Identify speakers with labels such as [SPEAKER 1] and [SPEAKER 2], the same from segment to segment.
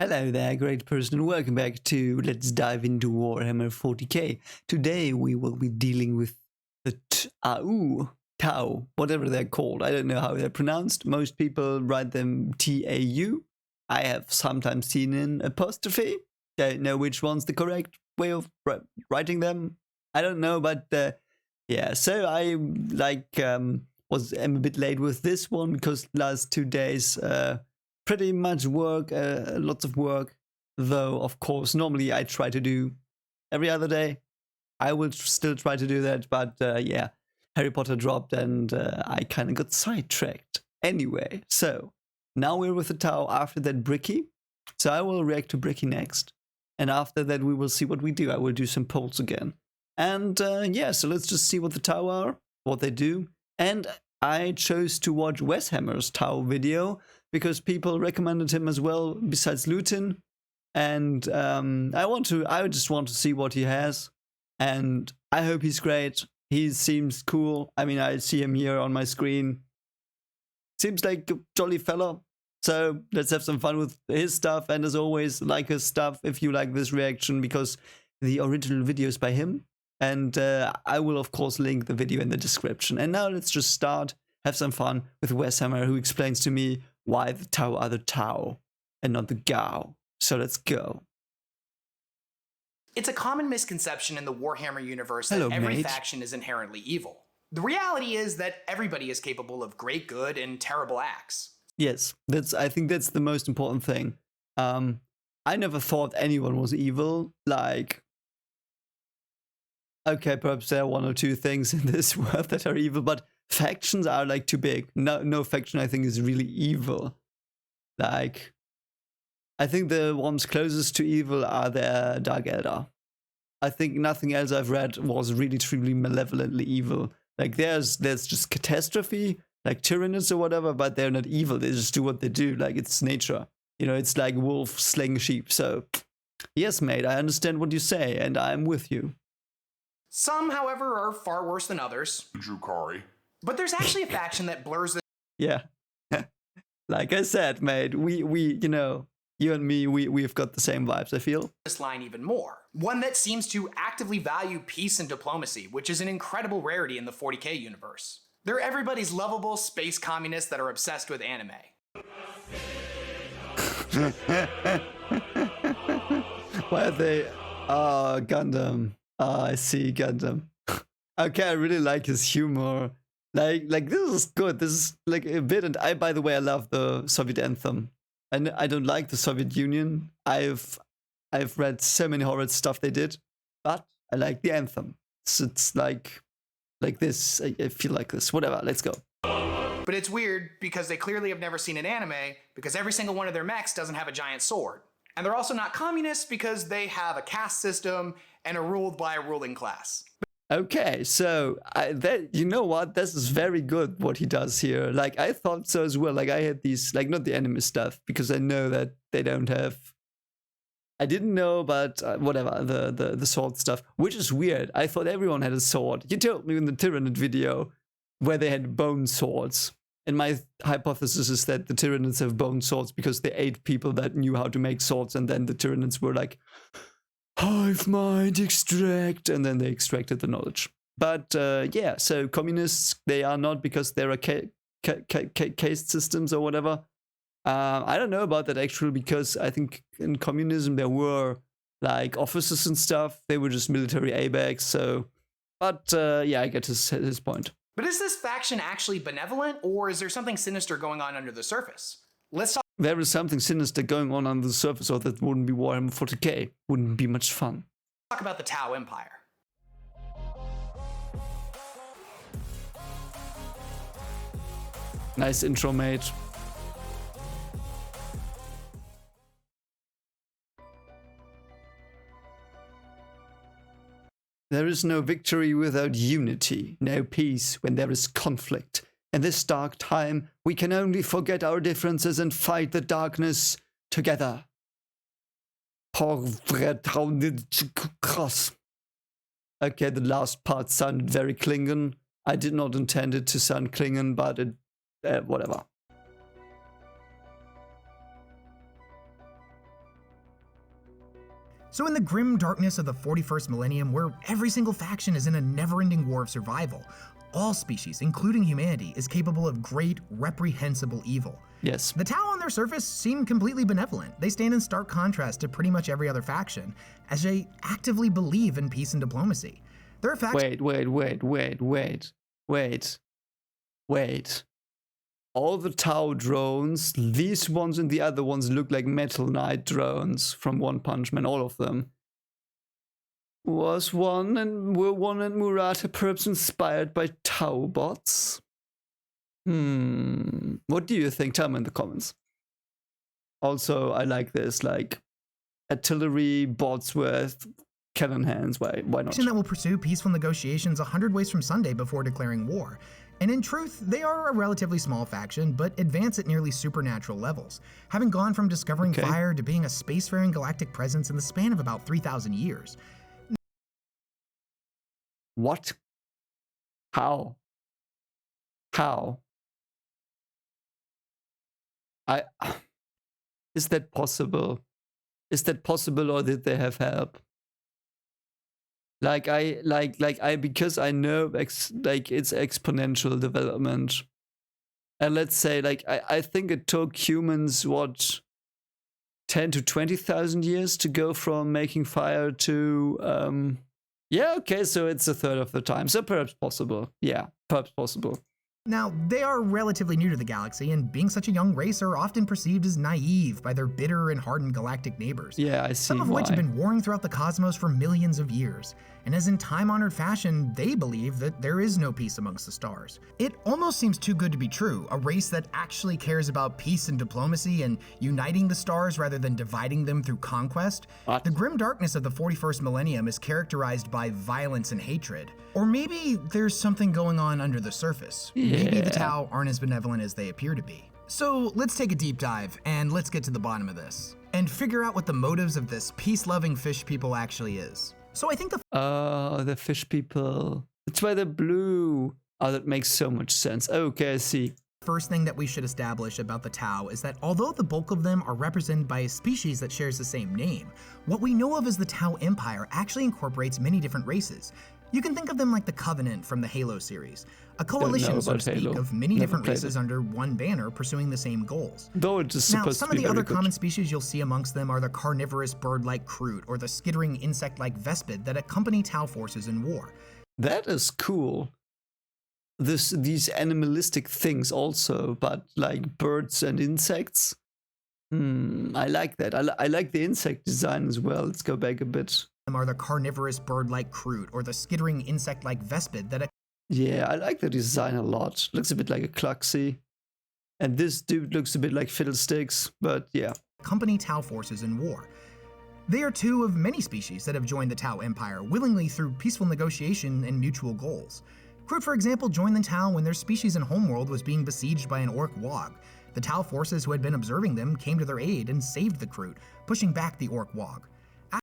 [SPEAKER 1] Hello there, great person, and welcome back to Let's Dive into Warhammer 40K. Today we will be dealing with the Tau, whatever they're called. I don't know how they're pronounced. Most people write them T-A-U. I have sometimes seen an apostrophe. Don't know which one's the correct way of writing them. I don't know, but yeah. So I am a bit late with this one because last 2 days. Pretty much work, lots of work, though of course normally I try to do every other day. I will still try to do that, but yeah, Harry Potter dropped and I kind of got sidetracked. Anyway, so now we're with the Tau, after that Bricky, so I will react to Bricky next, and after that we will see what we do. I will do some polls again, and yeah, so let's just see what the Tau are, what they do, and I chose to watch Weshammer's Tau video because people recommended him as well, besides Luton, and I just want to see what he has, and I hope he's great. He seems cool. I mean, I see him here on my screen. Seems like a jolly fella. So let's have some fun with his stuff, and as always, like his stuff if you like this reaction, because the original video is by him, and I will of course link the video in the description. And now let's just start, have some fun with Weshammer, who explains to me why the Tau are the Tau and not the Gao. So let's go.
[SPEAKER 2] It's a common misconception in the Warhammer universe that every faction is inherently evil. The reality is that everybody is capable of great good and terrible acts.
[SPEAKER 1] Yes, I think that's the most important thing. I never thought anyone was evil. Like, okay, perhaps there are one or two things in this world that are evil, but factions are like too big. No faction I think is really evil. Like, I think the ones closest to evil are the Dark Eldar. I think nothing else I've read was really truly malevolently evil. Like there's just catastrophe, like Tyranids or whatever, but they're not evil. They just do what they do. Like it's nature. You know, it's like wolf slaying sheep. So yes, mate, I understand what you say, and I'm with you.
[SPEAKER 2] Some, however, are far worse than others.
[SPEAKER 3] Drukari.
[SPEAKER 2] But there's actually a faction that blurs the
[SPEAKER 1] Yeah. Like I said, mate, we you know, you and me, we've got the same vibes, I feel.
[SPEAKER 2] This line even more. One that seems to actively value peace and diplomacy, which is an incredible rarity in the 40K universe. They're everybody's lovable space communists that are obsessed with anime.
[SPEAKER 1] Why are they? Oh, Gundam. Oh, I see, Gundam. Okay, I really like his humor. Like this is good. This is like a bit, and by the way, I love the Soviet anthem. And I don't like the Soviet Union. I've read so many horrid stuff they did, but I like the anthem. It's like this. I feel like this. Whatever. Let's go.
[SPEAKER 2] But it's weird because they clearly have never seen an anime, because every single one of their mechs doesn't have a giant sword. And they're also not communists because they have a caste system and are ruled by a ruling class.
[SPEAKER 1] Okay, so you know what? This is very good what he does here. Like I thought so as well. Like I had these, like not the anime stuff, because I know that they don't have. I didn't know, but whatever, the sword stuff, which is weird. I thought everyone had a sword. You told me in the Tyranid video where they had bone swords. And my hypothesis is that the Tyranids have bone swords because they ate people that knew how to make swords, and then the Tyranids were like, hive mind, extract, and then they extracted the knowledge. But yeah, so communists, they are not, because there are caste systems or whatever. I don't know about that actually, because I think in communism there were like officers and stuff. They were just military ABACs, so. But yeah, I get his point.
[SPEAKER 2] But is this faction actually benevolent, or is there something sinister going on under the surface? Let's talk.
[SPEAKER 1] There is something sinister going on under the surface, or that wouldn't be Warhammer 40K. Wouldn't be much fun.
[SPEAKER 2] Talk about the Tau Empire.
[SPEAKER 1] Nice intro, mate. There is no victory without unity, no peace when there is conflict. In this dark time, we can only forget our differences and fight the darkness together. Okay, the last part sounded very Klingon. I did not intend it to sound Klingon, but whatever.
[SPEAKER 3] So in the grim darkness of the 41st millennium, where every single faction is in a never-ending war of survival, all species, including humanity, is capable of great, reprehensible evil.
[SPEAKER 1] Yes.
[SPEAKER 3] The Tau on their surface seem completely benevolent. They stand in stark contrast to pretty much every other faction, as they actively believe in peace and diplomacy. There are factions—
[SPEAKER 1] Wait. All the Tau drones, these ones and the other ones look like Metal Knight drones from One Punch Man, all of them. Were one and Murata perhaps inspired by Tau bots? What do you think? Tell me in the comments. Also, I like this, like, artillery bots with cannon hands. Why not?
[SPEAKER 3] That will pursue peaceful negotiations 100 ways from Sunday before declaring war. And in truth, they are a relatively small faction, but advance at nearly supernatural levels, having gone from discovering fire to being a spacefaring galactic presence in the span of about 3,000 years.
[SPEAKER 1] What? How? Is that possible? Is that possible, or did they have help? Because I know it's exponential development. And let's say, like, I think it took humans, what, 10 to 20,000 years to go from making fire to, yeah, okay, so it's a third of the time. So perhaps possible. Yeah, perhaps possible.
[SPEAKER 3] Now, they are relatively new to the galaxy, and being such a young race are often perceived as naive by their bitter and hardened galactic neighbors.
[SPEAKER 1] Yeah, I see
[SPEAKER 3] Some of which have been warring throughout the cosmos for millions of years. And as in time-honored fashion, they believe that there is no peace amongst the stars. It almost seems too good to be true, a race that actually cares about peace and diplomacy and uniting the stars rather than dividing them through conquest.
[SPEAKER 1] What?
[SPEAKER 3] The grim darkness of the 41st millennium is characterized by violence and hatred. Or maybe there's something going on under the surface. Maybe the Tau aren't as benevolent as they appear to be. So let's take a deep dive and let's get to the bottom of this and figure out what the motives of this peace-loving fish people actually is. So I think
[SPEAKER 1] the fish people. That's why they're blue. Oh, that makes so much sense. Okay, I see.
[SPEAKER 3] First thing that we should establish about the Tau is that although the bulk of them are represented by a species that shares the same name, what we know of as the Tau Empire actually incorporates many different races. You can think of them like the Covenant from the Halo series, a coalition, so to speak, of many different races under one banner pursuing the same goals.
[SPEAKER 1] Though it's
[SPEAKER 3] Now,
[SPEAKER 1] supposed
[SPEAKER 3] some
[SPEAKER 1] to
[SPEAKER 3] of
[SPEAKER 1] be
[SPEAKER 3] the other
[SPEAKER 1] very
[SPEAKER 3] common species you'll see amongst them are the carnivorous bird-like Kroot or the skittering insect-like Vespid that accompany Tau forces in war.
[SPEAKER 1] That is cool. These animalistic things also, but like birds and insects. I like that. I like the insect design as well. Let's go back a bit.
[SPEAKER 3] Are the carnivorous bird-like Kroot or the skittering insect-like Vespid that
[SPEAKER 1] Yeah, I like the design a lot. Looks a bit like a Cluxy. And this dude looks a bit like Fiddlesticks, but yeah.
[SPEAKER 3] accompany Tau forces in war. They are two of many species that have joined the Tau Empire willingly through peaceful negotiation and mutual goals. Kroot, for example, joined the Tau when their species in Homeworld was being besieged by an orc wog. The Tau forces who had been observing them came to their aid and saved the Kroot, pushing back the orc wog.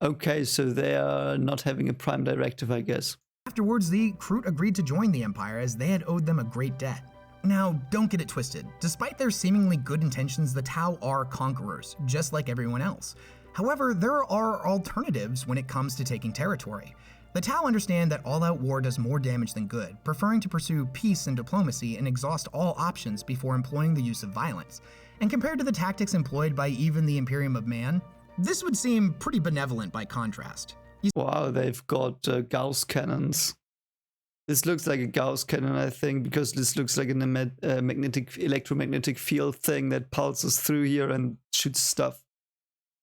[SPEAKER 1] Okay, so they are not having a prime directive, I guess.
[SPEAKER 3] Afterwards, the Kroot agreed to join the Empire as they had owed them a great debt. Now, don't get it twisted. Despite their seemingly good intentions, the Tau are conquerors, just like everyone else. However, there are alternatives when it comes to taking territory. The Tau understand that all-out war does more damage than good, preferring to pursue peace and diplomacy and exhaust all options before employing the use of violence. And compared to the tactics employed by even the Imperium of Man, this would seem pretty benevolent by contrast.
[SPEAKER 1] Wow, they've got Gauss cannons. This looks like a Gauss cannon, I think, because this looks like a electromagnetic field thing that pulses through here and shoots stuff.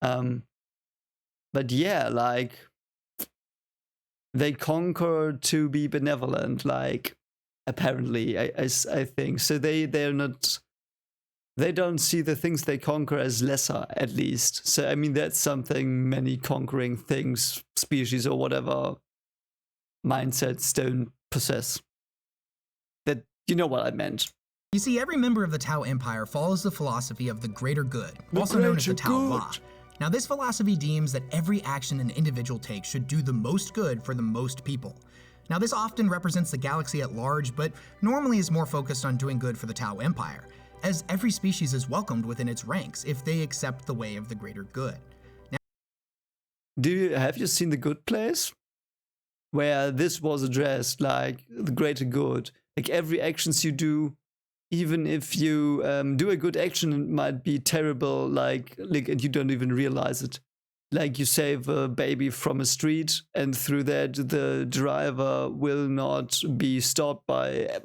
[SPEAKER 1] But yeah, like, they conquer to be benevolent, like, apparently, I think. So they're not... They don't see the things they conquer as lesser, at least. So, I mean, that's something many conquering things, species or whatever, mindsets don't possess. That, you know what I meant.
[SPEAKER 3] You see, every member of the Tau Empire follows the philosophy of the greater good, also known as the Tau Va. Now, this philosophy deems that every action an individual takes should do the most good for the most people. Now, this often represents the galaxy at large, but normally is more focused on doing good for the Tau Empire, as every species is welcomed within its ranks if they accept the way of the greater good.
[SPEAKER 1] Have you seen The Good Place? Where this was addressed, like the greater good. Like every actions you do, even if you do a good action, it might be terrible, like and you don't even realize it. Like you save a baby from a street, and through that the driver will not be stopped by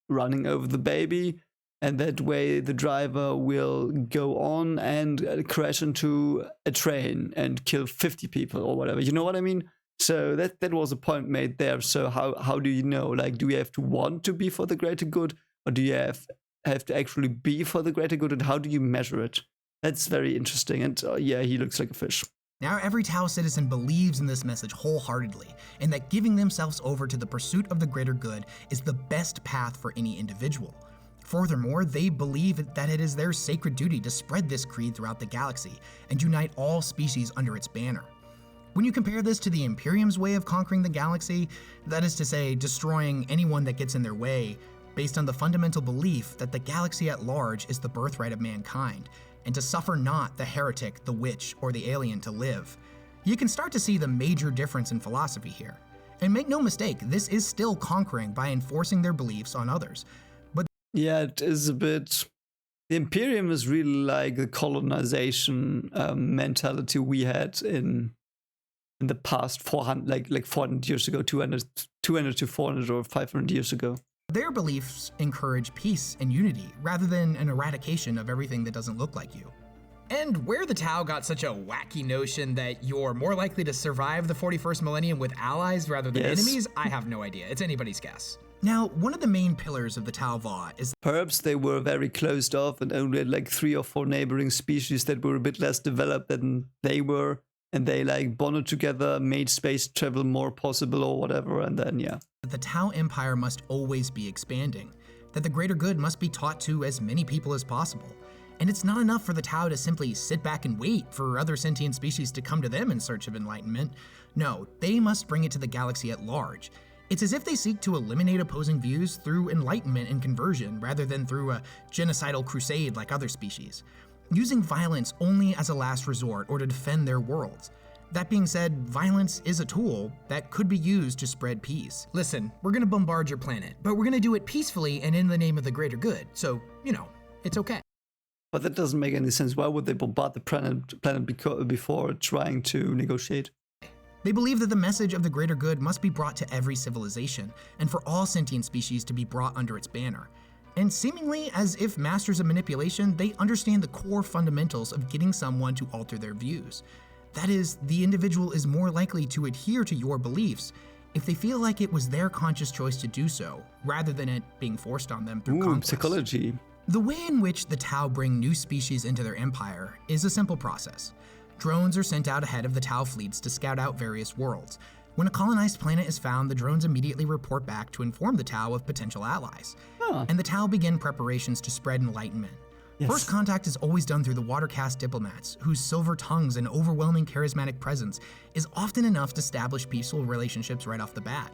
[SPEAKER 1] running over the baby, and that way the driver will go on and crash into a train and kill 50 people or whatever. You know what I mean? So that was a point made there. So how do you know? Like, do you have to want to be for the greater good, or do you have to actually be for the greater good, and how do you measure it? That's very interesting. And yeah, he looks like a fish.
[SPEAKER 3] Now, every Tau citizen believes in this message wholeheartedly, and that giving themselves over to the pursuit of the greater good is the best path for any individual. Furthermore, they believe that it is their sacred duty to spread this creed throughout the galaxy and unite all species under its banner. When you compare this to the Imperium's way of conquering the galaxy, that is to say, destroying anyone that gets in their way, based on the fundamental belief that the galaxy at large is the birthright of mankind, and to suffer not the heretic, the witch, or the alien to live, you can start to see the major difference in philosophy here. And make no mistake, this is still conquering by enforcing their beliefs on others. But
[SPEAKER 1] yeah, it is a bit... The Imperium is really like the colonization mentality we had in the past 400, like 400 years ago, 200 to 400 or 500 years ago.
[SPEAKER 3] Their beliefs encourage peace and unity, rather than an eradication of everything that doesn't look like you. And where the Tau got such a wacky notion that you're more likely to survive the 41st millennium with allies rather than enemies, I have no idea. It's anybody's guess. Now, one of the main pillars of the Tau Law is...
[SPEAKER 1] Perhaps they were very closed off and only had like 3 or 4 neighboring species that were a bit less developed than they were, and they like bonded together, made space travel more possible or whatever, and then yeah.
[SPEAKER 3] The Tau Empire must always be expanding, that the greater good must be taught to as many people as possible. And it's not enough for the Tau to simply sit back and wait for other sentient species to come to them in search of enlightenment. No, they must bring it to the galaxy at large. It's as if they seek to eliminate opposing views through enlightenment and conversion, rather than through a genocidal crusade like other species, using violence only as a last resort or to defend their worlds. That being said, violence is a tool that could be used to spread peace. Listen, we're gonna bombard your planet, but we're gonna do it peacefully and in the name of the greater good, so, you know, it's okay.
[SPEAKER 1] But that doesn't make any sense. Why would they bombard the planet before trying to negotiate?
[SPEAKER 3] They believe that the message of the greater good must be brought to every civilization, and for all sentient species to be brought under its banner. And seemingly as if masters of manipulation, they understand the core fundamentals of getting someone to alter their views. That is, the individual is more likely to adhere to your beliefs if they feel like it was their conscious choice to do so, rather than it being forced on them through conquest.
[SPEAKER 1] Psychology.
[SPEAKER 3] The way in which the Tau bring new species into their empire is a simple process. Drones are sent out ahead of the Tau fleets to scout out various worlds. When a colonized planet is found, the drones immediately report back to inform the Tau of potential allies. And the Tau begin preparations to spread enlightenment. Yes. First contact is always done through the water caste diplomats, whose silver tongues and overwhelming charismatic presence is often enough to establish peaceful relationships right off the bat.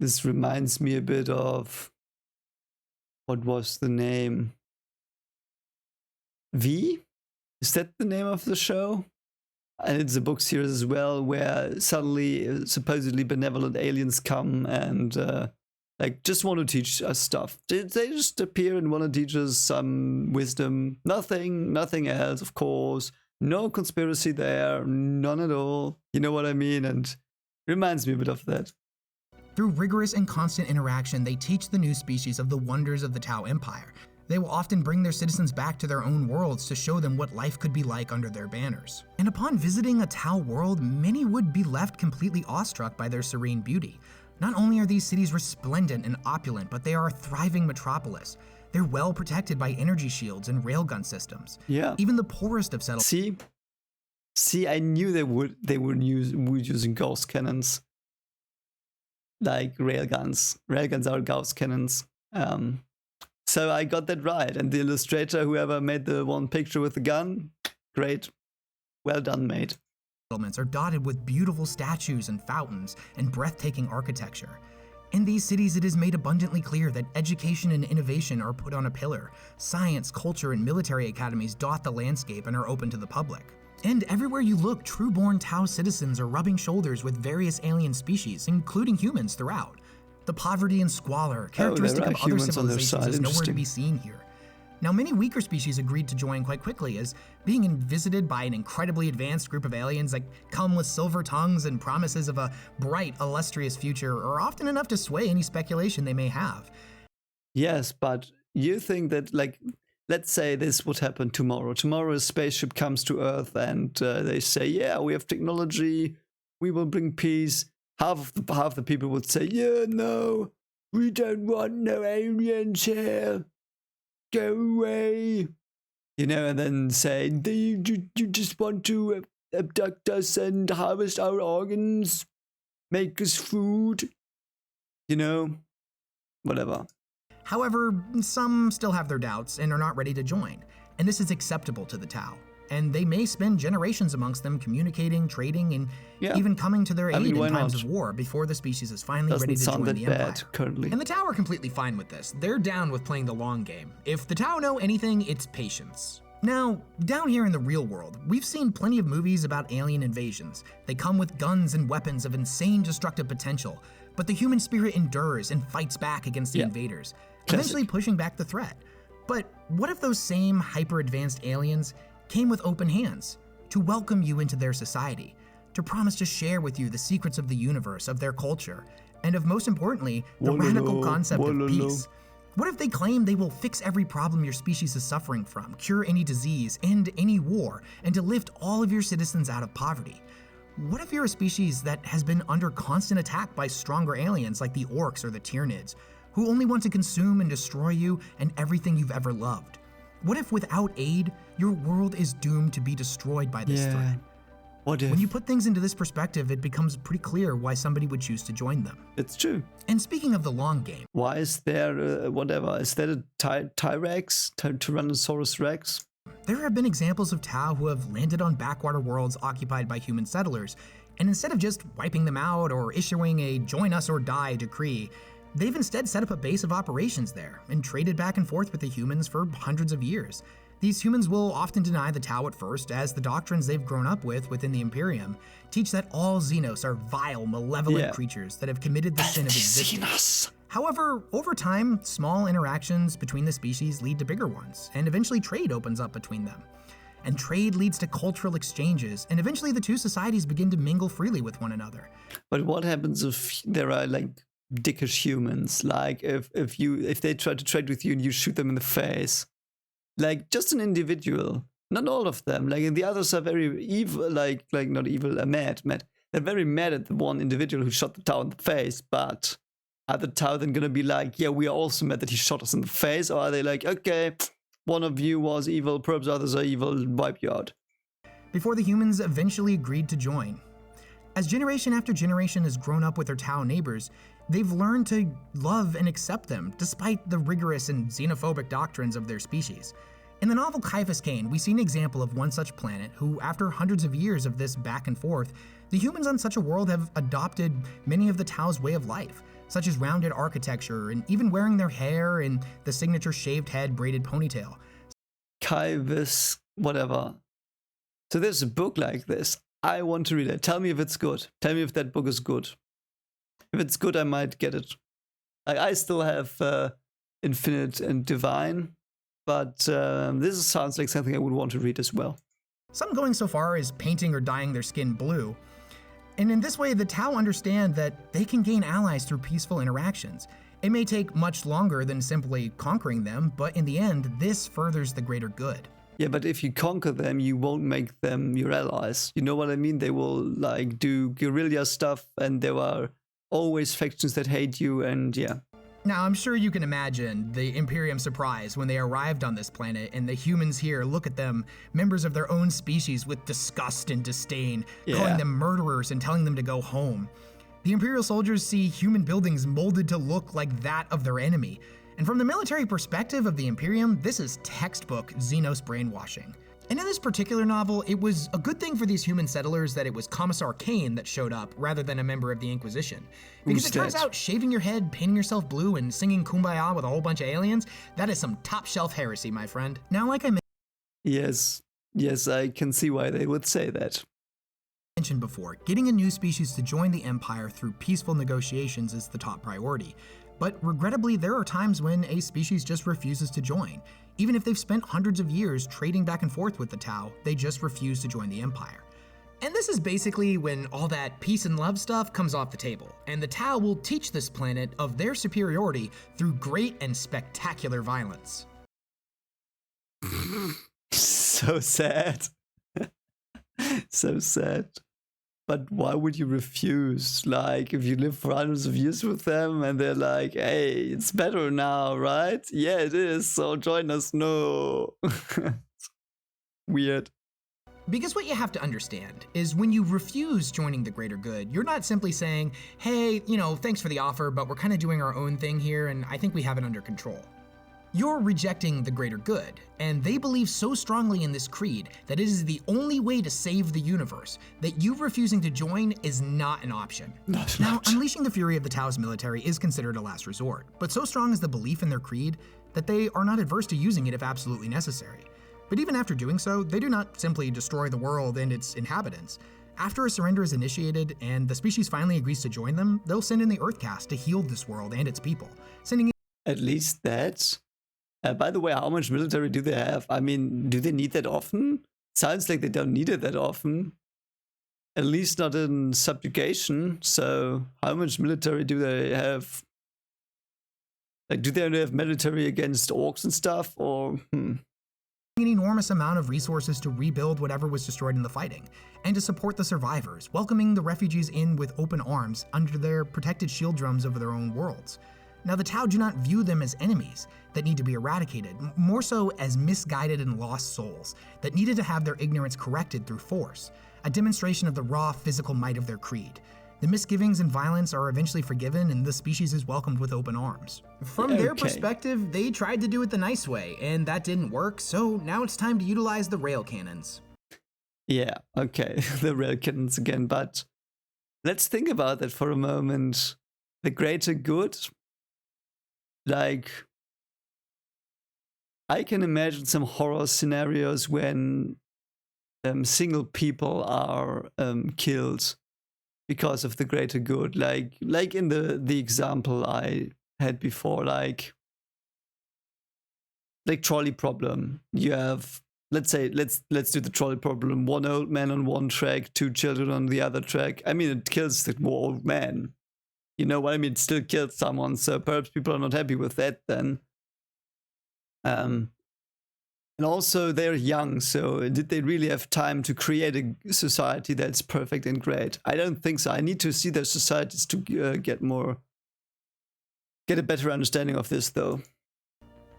[SPEAKER 1] This reminds me a bit of... What was the name? V? Is that the name of the show? And it's a book series as well, where suddenly supposedly benevolent aliens come and like just want to teach us stuff. They just appear and want to teach us some wisdom. Nothing else, of course. No conspiracy there, none at all. You know what I mean? And it reminds me a bit of that.
[SPEAKER 3] Through rigorous and constant interaction, they teach the new species of the wonders of the Tau Empire. They will often bring their citizens back to their own worlds to show them what life could be like under their banners. And upon visiting a Tau world, many would be left completely awestruck by their serene beauty. Not only are these cities resplendent and opulent, but they are a thriving metropolis. They're well protected by energy shields and railgun systems.
[SPEAKER 1] Yeah.
[SPEAKER 3] Even the poorest of settlements.
[SPEAKER 1] See, I knew they would using gauss cannons. Like railguns. Railguns are gauss cannons. So I got that right. And the illustrator, whoever made the one picture with the gun, great. Well done, mate.
[SPEAKER 3] Settlements are dotted with beautiful statues and fountains and breathtaking architecture. In these cities, it is made abundantly clear that education and innovation are put on a pillar. Science, culture, and military academies dot the landscape and are open to the public. And everywhere you look, true-born Tau citizens are rubbing shoulders with various alien species, including humans throughout. The poverty and squalor, characteristic of other civilizations, is nowhere to be seen here. Now, many weaker species agreed to join quite quickly, as being visited by an incredibly advanced group of aliens that come with silver tongues and promises of a bright, illustrious future are often enough to sway any speculation they may have.
[SPEAKER 1] Yes, but you think that, like, let's say this would happen tomorrow. Tomorrow a spaceship comes to Earth and they say, yeah, we have technology, we will bring peace. Half the people would say, yeah, no, we don't want no aliens here. Go away. You know, and then say, you just want to abduct us and harvest our organs, make us food, you know, whatever.
[SPEAKER 3] However, some still have their doubts and are not ready to join, and this is acceptable to the Tau. And they may spend generations amongst them communicating, trading, and even coming to their aid in times of war before the species is finally ready to join the Empire.
[SPEAKER 1] Currently.
[SPEAKER 3] And the Tau are completely fine with this. They're down with playing the long game. If the Tau know anything, it's patience. Now, down here in the real world, we've seen plenty of movies about alien invasions. They come with guns and weapons of insane destructive potential, but the human spirit endures and fights back against the invaders, eventually pushing back the threat. But what if those same hyper-advanced aliens came with open hands to welcome you into their society, to promise to share with you the secrets of the universe, of their culture, and of, most importantly, the radical concept of peace? What if they claim they will fix every problem your species is suffering from, cure any disease, end any war, and to lift all of your citizens out of poverty? What if you're a species that has been under constant attack by stronger aliens like the orcs or the Tyranids, who only want to consume and destroy you and everything you've ever loved? What if without aid, your world is doomed to be destroyed by this threat?
[SPEAKER 1] What if?
[SPEAKER 3] When you put things into this perspective, it becomes pretty clear why somebody would choose to join them.
[SPEAKER 1] It's true.
[SPEAKER 3] And speaking of the long game,
[SPEAKER 1] why is there is there a Tyrex, Tyrannosaurus Rex?
[SPEAKER 3] There have been examples of Tau who have landed on backwater worlds occupied by human settlers, and instead of just wiping them out or issuing a join us or die decree, they've instead set up a base of operations there and traded back and forth with the humans for hundreds of years. These humans will often deny the Tau at first, as the doctrines they've grown up with within the Imperium teach that all Xenos are vile, malevolent creatures that have committed the sin of existence. However, over time, small interactions between the species lead to bigger ones, and eventually trade opens up between them. And trade leads to cultural exchanges, and eventually the two societies begin to mingle freely with one another.
[SPEAKER 1] But what happens if there are like dickish humans? Like if they try to trade with you and you shoot them in the face? Like just an individual, not all of them. Like the others are very evil, like not evil, mad. They're very mad at the one individual who shot the Tau in the face, but are the Tau then gonna be like, yeah, we are also mad that he shot us in the face? Or are they like, okay, one of you was evil, perhaps others are evil, wipe you out?
[SPEAKER 3] Before the humans eventually agreed to join. As generation after generation has grown up with their Tau neighbors, they've learned to love and accept them, despite the rigorous and xenophobic doctrines of their species. In the novel Kane, we see an example of one such planet who, after hundreds of years of this back and forth, the humans on such a world have adopted many of the Tau's way of life, such as rounded architecture and even wearing their hair in the signature shaved head braided ponytail.
[SPEAKER 1] Whatever. So there's a book like this. I want to read it. Tell me if it's good. Tell me if that book is good. If it's good, I might get it. Like, I still have Infinite and Divine, but this sounds like something I would want to read as well.
[SPEAKER 3] Some going so far as painting or dyeing their skin blue. And in this way, the Tau understand that they can gain allies through peaceful interactions. It may take much longer than simply conquering them, but in the end, this furthers the greater good.
[SPEAKER 1] Yeah, but if you conquer them, you won't make them your allies. You know what I mean? They will like do guerrilla stuff, and there are always factions that hate you, and yeah.
[SPEAKER 3] Now, I'm sure you can imagine the Imperium's surprise when they arrived on this planet and the humans here look at them, members of their own species, with disgust and disdain, calling them murderers and telling them to go home. The Imperial soldiers see human buildings molded to look like that of their enemy. And from the military perspective of the Imperium, this is textbook Xenos brainwashing. And in this particular novel, it was a good thing for these human settlers that it was Commissar Cain that showed up rather than a member of the Inquisition. Because it turns out shaving your head, painting yourself blue, and singing Kumbaya with a whole bunch of aliens, that is some top shelf heresy, my friend. Now, like I mentioned,
[SPEAKER 1] yes, yes, I can see why they would say that.
[SPEAKER 3] Mentioned before, getting a new species to join the Empire through peaceful negotiations is the top priority. But regrettably, there are times when a species just refuses to join. Even if they've spent hundreds of years trading back and forth with the Tau, they just refuse to join the Empire. And this is basically when all that peace and love stuff comes off the table, and the Tau will teach this planet of their superiority through great and spectacular violence.
[SPEAKER 1] So sad. So sad. But why would you refuse? Like, if you live for hundreds of years with them and they're like, hey, it's better now, right? Yeah, it is, so join us. No. Weird.
[SPEAKER 3] Because what you have to understand is when you refuse joining the greater good, you're not simply saying, hey, thanks for the offer, but we're kind of doing our own thing here and I think we have it under control. You're rejecting the greater good, and they believe so strongly in this creed that it is the only way to save the universe that you refusing to join is not an option. Now, unleashing the fury of the Tau's military is considered a last resort, but so strong is the belief in their creed that they are not adverse to using it if absolutely necessary. But even after doing so, they do not simply destroy the world and its inhabitants. After a surrender is initiated and the species finally agrees to join them, they'll send in the Earth Caste to heal this world and its people, sending
[SPEAKER 1] At least that. By the way, how much military do they have? I mean, do they need that often? Sounds like they don't need it that often. At least not in subjugation. So how much military do they have? Like, do they only have military against orcs and stuff? Or,
[SPEAKER 3] an enormous amount of resources to rebuild whatever was destroyed in the fighting, and to support the survivors, welcoming the refugees in with open arms under their protected shield drums over their own worlds. Now, the Tau do not view them as enemies that need to be eradicated, more so as misguided and lost souls that needed to have their ignorance corrected through force, a demonstration of the raw physical might of their creed. The misgivings and violence are eventually forgiven, and the species is welcomed with open arms. From their perspective, they tried to do it the nice way, and that didn't work, so now it's time to utilize the rail cannons.
[SPEAKER 1] yeah, okay, the rail cannons again, but let's think about that for a moment. The greater good, like, I can imagine some horror scenarios when single people are killed because of the greater good, like in the example I had before, like trolley problem. You have, let's say, let's do the trolley problem. One old man on one track, two children on the other track. I mean, it kills the more old man. You know what I mean? It still killed someone, so perhaps people are not happy with that then. And also they're young, so did they really have time to create a society that's perfect and great? I don't think so. I need to see their societies to get a better understanding of this, though.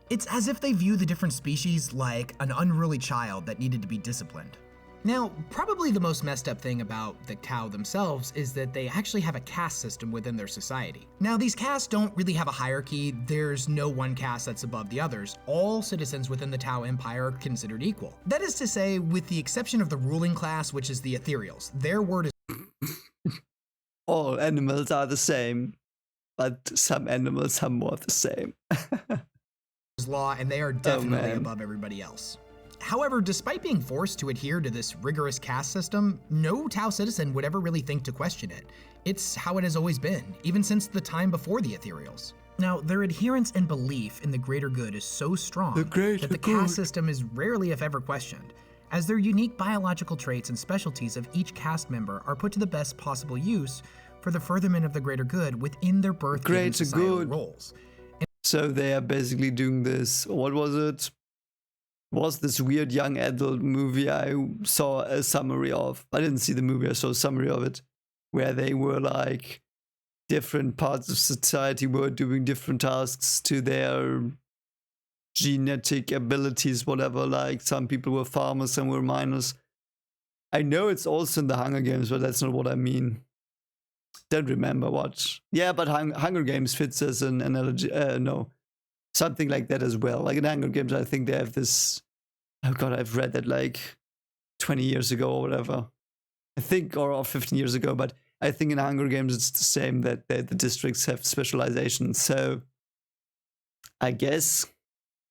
[SPEAKER 3] It's as if they view the different species like an unruly child that needed to be disciplined. Now, probably the most messed up thing about the Tau themselves is that they actually have a caste system within their society. Now, these castes don't really have a hierarchy. There's no one caste that's above the others. All citizens within the Tau Empire are considered equal. That is to say, with the exception of the ruling class, which is the ethereals. Their word is
[SPEAKER 1] All animals are the same, but some animals are more the same.
[SPEAKER 3] law, and they are definitely above everybody else. However, despite being forced to adhere to this rigorous caste system, no Tau citizen would ever really think to question it. It's how it has always been, even since the time before the ethereals. Now, their adherence and belief in the greater good is so strong that the caste system is rarely, if ever, questioned, as their unique biological traits and specialties of each caste member are put to the best possible use for the furtherment of the greater good within their birth-given societal roles.
[SPEAKER 1] So they are basically doing this, what was it? Was this weird young adult movie I saw a summary of. I didn't see the movie, I saw a summary of it, where they were like, different parts of society were doing different tasks to their genetic abilities, whatever, like some people were farmers, some were miners. I know it's also in the Hunger Games, but that's not what I mean. Don't remember what. Yeah, but Hunger Games fits as an analogy. No, something like that as well. Like in Hunger Games, I think they have this. Oh god, I've read that like 20 years ago or whatever. I think, or 15 years ago. But I think in Hunger Games it's the same, that the districts have specialization. So I guess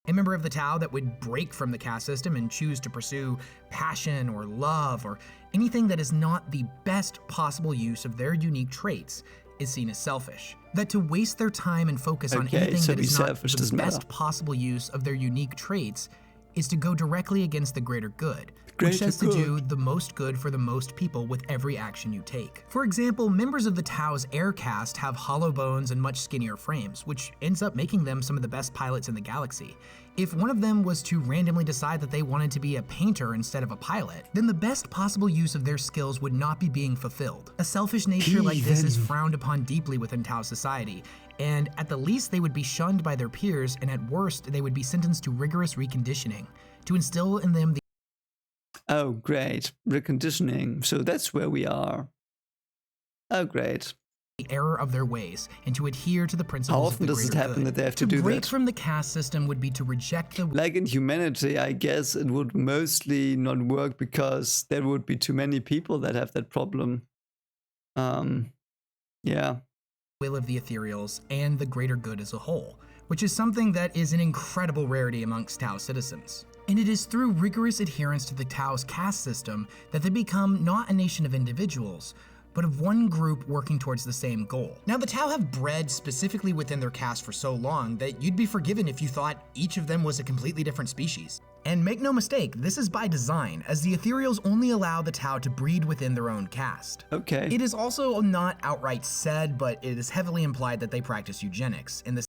[SPEAKER 3] A member of the Tau that would break from the caste system and choose to pursue passion or love or anything that is not the best possible use of their unique traits is seen as selfish. That to waste their time and focus on anything that is not the best possible use of their unique traits is to go directly against the greater good, which says to do the most good for the most people with every action you take. For example, members of the Tau's air caste have hollow bones and much skinnier frames, which ends up making them some of the best pilots in the galaxy. If one of them was to randomly decide that they wanted to be a painter instead of a pilot, then the best possible use of their skills would not be being fulfilled. A selfish nature like this is frowned upon deeply within Tau society, and at the least they would be shunned by their peers, and at worst they would be sentenced to rigorous reconditioning, to instill in them the
[SPEAKER 1] Oh, great. Reconditioning. So that's where we are. Oh, great.
[SPEAKER 3] error of their ways and to adhere to the principles of the greater good.
[SPEAKER 1] How often does it happen that they have to do that?
[SPEAKER 3] To break from the caste system would be to reject the...
[SPEAKER 1] Like in humanity, I guess it would mostly not work because there would be too many people that have that problem. Yeah.
[SPEAKER 3] will of the ethereals and the greater good as a whole, which is something that is an incredible rarity amongst Tau citizens. And it is through rigorous adherence to the Tau's caste system that they become not a nation of individuals, but of one group working towards the same goal. Now, the Tau have bred specifically within their caste for so long that you'd be forgiven if you thought each of them was a completely different species. And make no mistake, this is by design, as the ethereals only allow the Tau to breed within their own caste.
[SPEAKER 1] Okay.
[SPEAKER 3] It is also not outright said, but it is heavily implied that they practice eugenics in the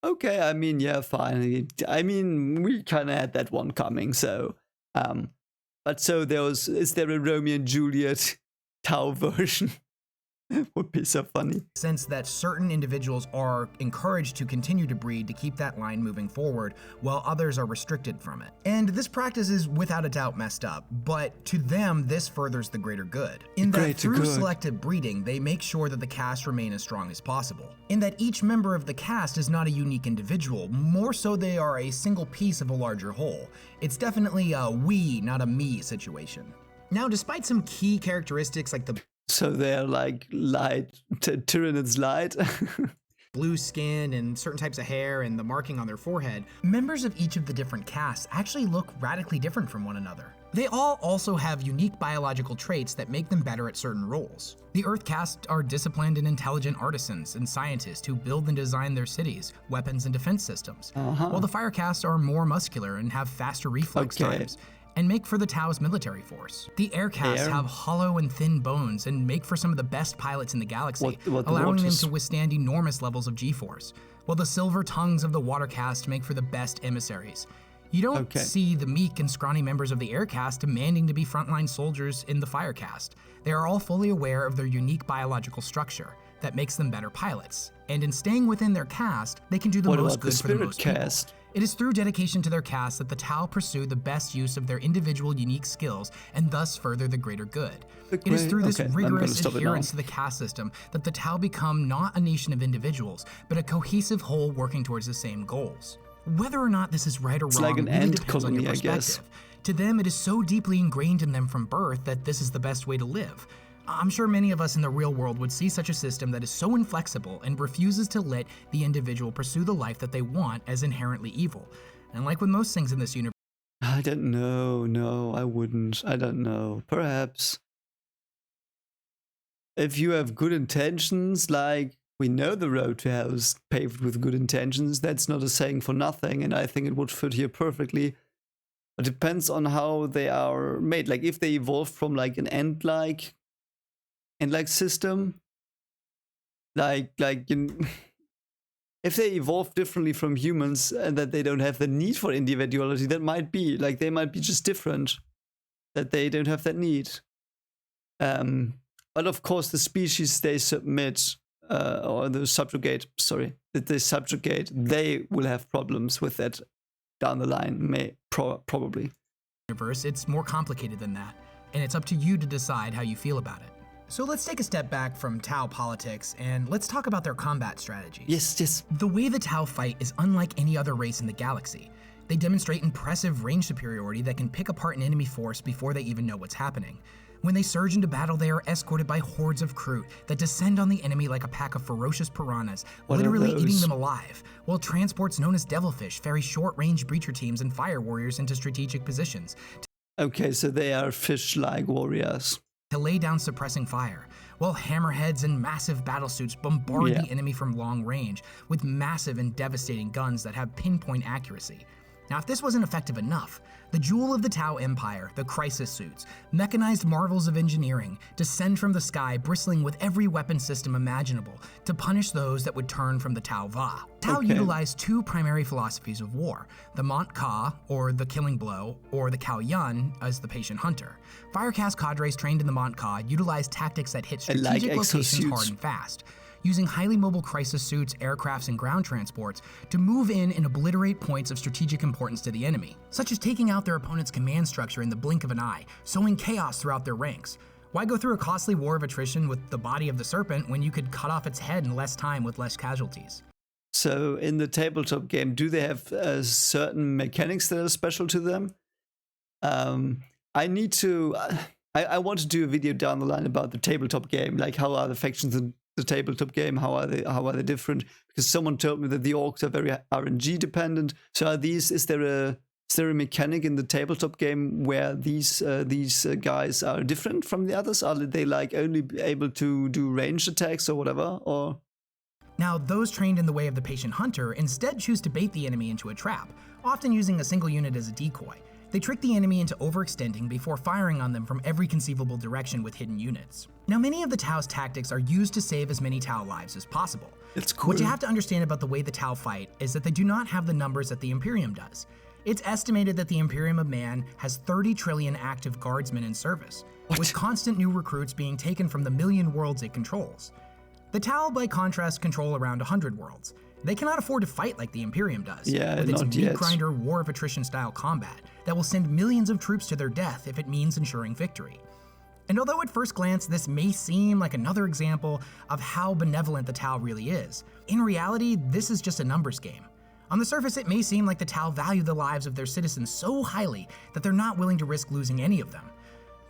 [SPEAKER 1] Okay, I mean, yeah, fine. I mean, we kind of had that one coming, so. But so is there a Romeo and Juliet Tau version? Would be so funny.
[SPEAKER 3] sense that certain individuals are encouraged to continue to breed to keep that line moving forward, while others are restricted from it. And this practice is without a doubt messed up, but to them, this furthers the greater good. In that through selective breeding, they make sure that the caste remain as strong as possible. In that each member of the caste is not a unique individual, more so they are a single piece of a larger whole. It's definitely a we, not a me situation. Now, despite some key characteristics like the
[SPEAKER 1] So they're like light, Tyranids light.
[SPEAKER 3] blue skin and certain types of hair and the marking on their forehead, members of each of the different castes actually look radically different from one another. They all also have unique biological traits that make them better at certain roles. The Earth caste are disciplined and intelligent artisans and scientists who build and design their cities, weapons, and defense systems, while the Fire caste are more muscular and have faster reflex times, and make for the Tau's military force. The Air caste have hollow and thin bones and make for some of the best pilots in the galaxy, allowing them to withstand enormous levels of G-force, while the silver tongues of the Water caste make for the best emissaries. You don't see the meek and scrawny members of the Air caste demanding to be frontline soldiers in the Fire caste. They are all fully aware of their unique biological structure that makes them better pilots, and in staying within their caste, they can do the most good for the most people. It is through dedication to their caste that the Tau pursue the best use of their individual unique skills and thus further the greater good. It is through this rigorous adherence to the caste system that the Tau become not a nation of individuals, but a cohesive whole working towards the same goals. Whether or not this is right or wrong really depends on your perspective. To them, it is so deeply ingrained in them from birth that this is the best way to live. I'm sure many of us in the real world would see such a system that is so inflexible and refuses to let the individual pursue the life that they want as inherently evil. And like with most things in this universe,
[SPEAKER 1] I don't know. No, I wouldn't. I don't know. Perhaps. If you have good intentions, like we know the road to hell is paved with good intentions, that's not a saying for nothing, and I think it would fit here perfectly. It depends on how they are made. Like if they evolve from like an ant-like system, if they evolve differently from humans and that they don't have the need for individuality, that might be like they might be just different, that they don't have that need. But of course, the species they submit or the subjugate, they will have problems with that down the line, probably.
[SPEAKER 3] It's more complicated than that, and it's up to you to decide how you feel about it. So let's take a step back from Tau politics and let's talk about their combat strategies.
[SPEAKER 1] Yes.
[SPEAKER 3] The way the Tau fight is unlike any other race in the galaxy. They demonstrate impressive range superiority that can pick apart an enemy force before they even know what's happening. When they surge into battle, they are escorted by hordes of Kroot that descend on the enemy like a pack of ferocious piranhas, literally eating them alive, while transports known as Devilfish ferry short-range breacher teams and fire warriors into strategic positions.
[SPEAKER 1] Okay, so they are fish-like warriors.
[SPEAKER 3] To lay down suppressing fire, while hammerheads and massive battlesuits bombard the enemy from long range with massive and devastating guns that have pinpoint accuracy. Now, if this wasn't effective enough, the jewel of the Tau Empire, the Crisis Suits, mechanized marvels of engineering, descend from the sky bristling with every weapon system imaginable to punish those that would turn from the Tau Va. Tau utilized two primary philosophies of war, the Mont Ka, or the Killing Blow, or the Cao Yun, as the Patient Hunter. Firecast cadres trained in the Mont Ka utilized tactics that hit strategic locations hard and fast, using highly mobile crisis suits, aircrafts, and ground transports to move in and obliterate points of strategic importance to the enemy, such as taking out their opponent's command structure in the blink of an eye, sowing chaos throughout their ranks. Why go through a costly war of attrition with the body of the serpent when you could cut off its head in less time with less casualties?
[SPEAKER 1] So in the tabletop game, do they have certain mechanics that are special to them? I need to... I want to do a video down the line about the tabletop game, like how are the factions in the tabletop game, how are they different? Because someone told me that the orcs are very RNG dependent. So are these, is there a mechanic in the tabletop game where these guys are different from the others? Are they like only able to do ranged attacks or whatever? Or
[SPEAKER 3] now, those trained in the way of the Patient Hunter instead choose to bait the enemy into a trap, often using a single unit as a decoy. They trick the enemy into overextending before firing on them from every conceivable direction with hidden units. Now, many of the Tau's tactics are used to save as many Tau lives as possible.
[SPEAKER 1] It's cool.
[SPEAKER 3] What you have to understand about the way the Tau fight is that they do not have the numbers that the Imperium does. It's estimated that the Imperium of Man has 30 trillion active guardsmen in service, with constant new recruits being taken from the million worlds it controls. The Tau, by contrast, control around 100 worlds. They cannot afford to fight like the Imperium does, with its meat grinder war of attrition style combat that will send millions of troops to their death if it means ensuring victory. And although at first glance this may seem like another example of how benevolent the Tau really is, in reality this is just a numbers game. On the surface it may seem like the Tau value the lives of their citizens so highly that they're not willing to risk losing any of them.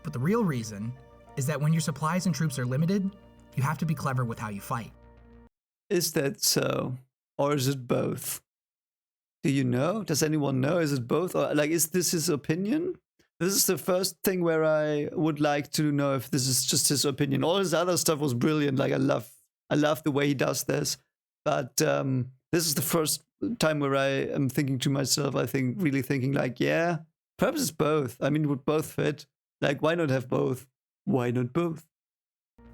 [SPEAKER 3] But the real reason is that when your supplies and troops are limited, you have to be clever with how you fight.
[SPEAKER 1] Is that so? Or is it both? Do you know? Does anyone know? Is it both? Or like, is this his opinion? This is the first thing where I would like to know if this is just his opinion. All his other stuff was brilliant. Like I love the way he does this. But this is the first time where I am thinking to myself, really thinking like, yeah, perhaps it's both. I mean, it would both fit. Like, why not have both? Why not both?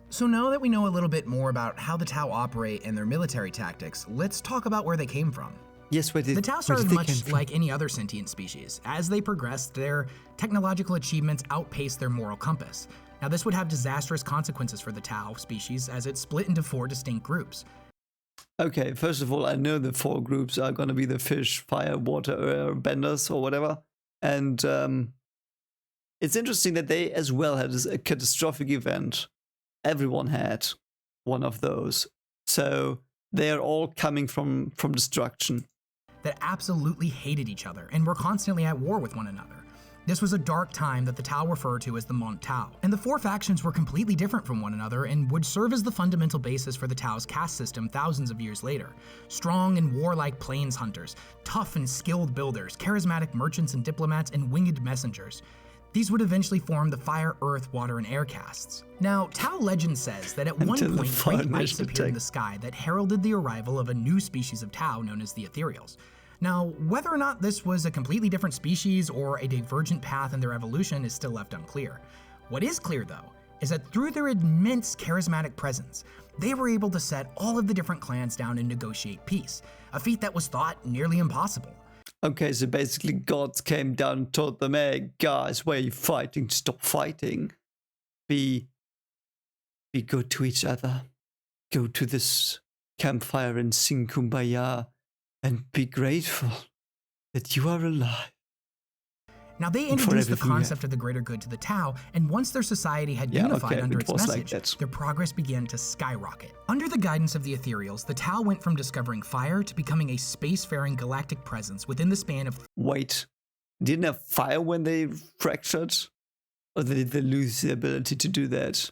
[SPEAKER 3] So now that we know a little bit more about how the Tau operate and their military tactics, let's talk about where they came from.
[SPEAKER 1] Yes,
[SPEAKER 3] the Tau started much like any other sentient species. As they progressed, their technological achievements outpaced their moral compass. Now this would have disastrous consequences for the Tau species as it split into 4 distinct groups.
[SPEAKER 1] Okay, first of all, I know the 4 groups are going to be the fish, fire, water, benders or whatever. And it's interesting that they as well had a catastrophic event. Everyone had one of those. So they're all coming from destruction.
[SPEAKER 3] That absolutely hated each other and were constantly at war with one another. This was a dark time that the Tau refer to as the Mont Tau. And the 4 factions were completely different from one another and would serve as the fundamental basis for the Tau's caste system thousands of years later. Strong and warlike plains hunters, tough and skilled builders, charismatic merchants and diplomats, and winged messengers. These would eventually form the fire, earth, water, and air castes. Now, Tau legend says that at one point great lights appeared in the sky that heralded the arrival of a new species of Tau known as the Ethereals. Now, whether or not this was a completely different species or a divergent path in their evolution is still left unclear. What is clear, though, is that through their immense charismatic presence, they were able to set all of the different clans down and negotiate peace, a feat that was thought nearly impossible.
[SPEAKER 1] Okay, so basically gods came down and told them, hey, guys, why are you fighting? Stop fighting. Be good to each other. Go to this campfire and sing Kumbaya and be grateful that you are alive.
[SPEAKER 3] Now they introduced the concept of the greater good to the Tau, and once their society had unified under its message, their progress began to skyrocket. Under the guidance of the Ethereals, the Tau went from discovering fire to becoming a spacefaring galactic presence within the span of...
[SPEAKER 1] Wait, didn't have fire when they fractured? Or they lose the ability to do that?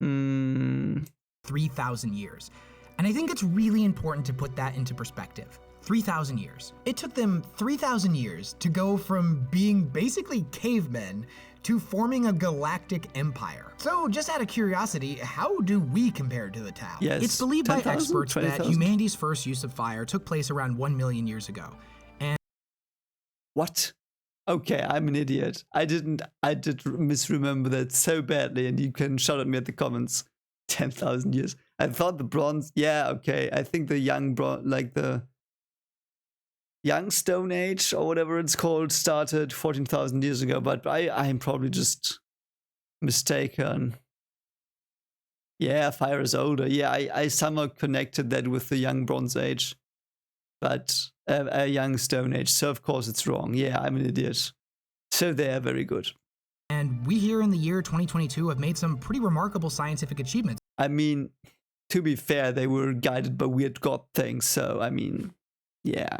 [SPEAKER 3] 3,000 years. And I think it's really important to put that into perspective. 3,000 years. It took them 3,000 years to go from being basically cavemen to forming a galactic empire. So just out of curiosity, how do we compare to the Tau?
[SPEAKER 1] Yes,
[SPEAKER 3] It's believed by
[SPEAKER 1] 10,000,
[SPEAKER 3] experts that
[SPEAKER 1] 20,000?
[SPEAKER 3] humanity's first use of fire took place around 1 million years ago.
[SPEAKER 1] What? Okay, I'm an idiot. I did misremember that so badly, and you can shout at me at the comments. 10,000 years. I thought the bronze, yeah, okay. I think the young the young Stone Age or whatever it's called started 14,000 years ago, but I'm probably just mistaken. Yeah, fire is older. Yeah, I somehow connected that with the young Bronze Age, but a young Stone Age. So of course it's wrong. Yeah, I'm an idiot. So they are very good.
[SPEAKER 3] And we here in the year 2022 have made some pretty remarkable scientific achievements.
[SPEAKER 1] I mean, to be fair, they were guided by weird god things. So, I mean, yeah,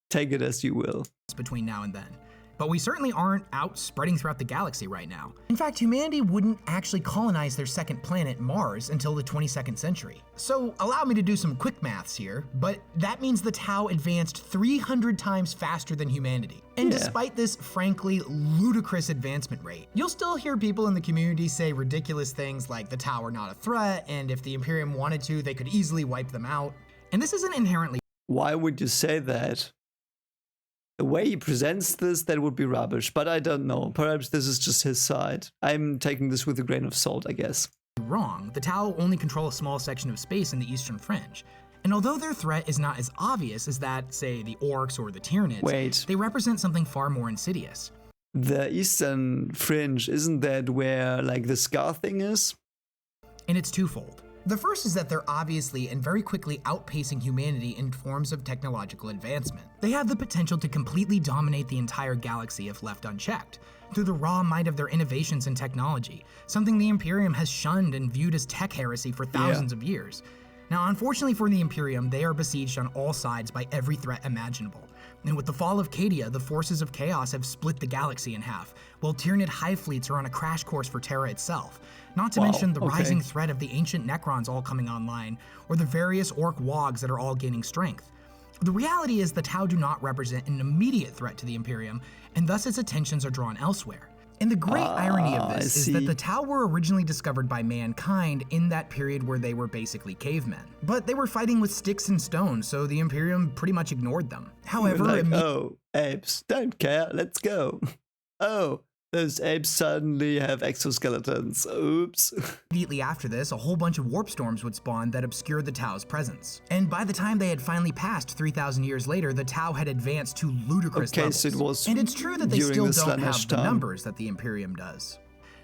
[SPEAKER 1] take it as you will.
[SPEAKER 3] Between now and then. But we certainly aren't out spreading throughout the galaxy right now. In fact, humanity wouldn't actually colonize their second planet, Mars, until the 22nd century. So allow me to do some quick maths here, but that means the Tau advanced 300 times faster than humanity. And despite this frankly ludicrous advancement rate, you'll still hear people in the community say ridiculous things like the Tau are not a threat, and if the Imperium wanted to, they could easily wipe them out. And this isn't inherently—
[SPEAKER 1] Why would you say that? The way he presents this, that would be rubbish, but I don't know. Perhaps this is just his side. I'm taking this with a grain of salt, I guess.
[SPEAKER 3] wrong. The Tau only control a small section of space in the eastern fringe. And although their threat is not as obvious as that, say, the Orcs or the Tyranids, they represent something far more insidious.
[SPEAKER 1] The eastern fringe, isn't that where, like, the scar thing is?
[SPEAKER 3] And it's twofold. The first is that they're obviously and very quickly outpacing humanity in forms of technological advancement. They have the potential to completely dominate the entire galaxy if left unchecked, through the raw might of their innovations in technology, something the Imperium has shunned and viewed as tech heresy for thousands of years. Now, unfortunately for the Imperium, they are besieged on all sides by every threat imaginable. And with the fall of Cadia, the forces of chaos have split the galaxy in half, while Tyranid hive fleets are on a crash course for Terra itself. Not to mention the rising threat of the ancient Necrons all coming online, or the various Orc Wogs that are all gaining strength. The reality is the Tau do not represent an immediate threat to the Imperium, and thus its attentions are drawn elsewhere. And the great irony of this is that the Tau were originally discovered by mankind in that period where they were basically cavemen. But they were fighting with sticks and stones, so the Imperium pretty much ignored them. However,
[SPEAKER 1] oh, apes, don't care, let's go. Oh, those apes suddenly have exoskeletons. Oops.
[SPEAKER 3] Immediately after this, a whole bunch of warp storms would spawn that obscured the Tau's presence. And by the time they had finally passed 3,000 years later, the Tau had advanced to ludicrous levels.
[SPEAKER 1] So it was
[SPEAKER 3] and it's true that they still don't have the
[SPEAKER 1] time.
[SPEAKER 3] numbers that the Imperium does.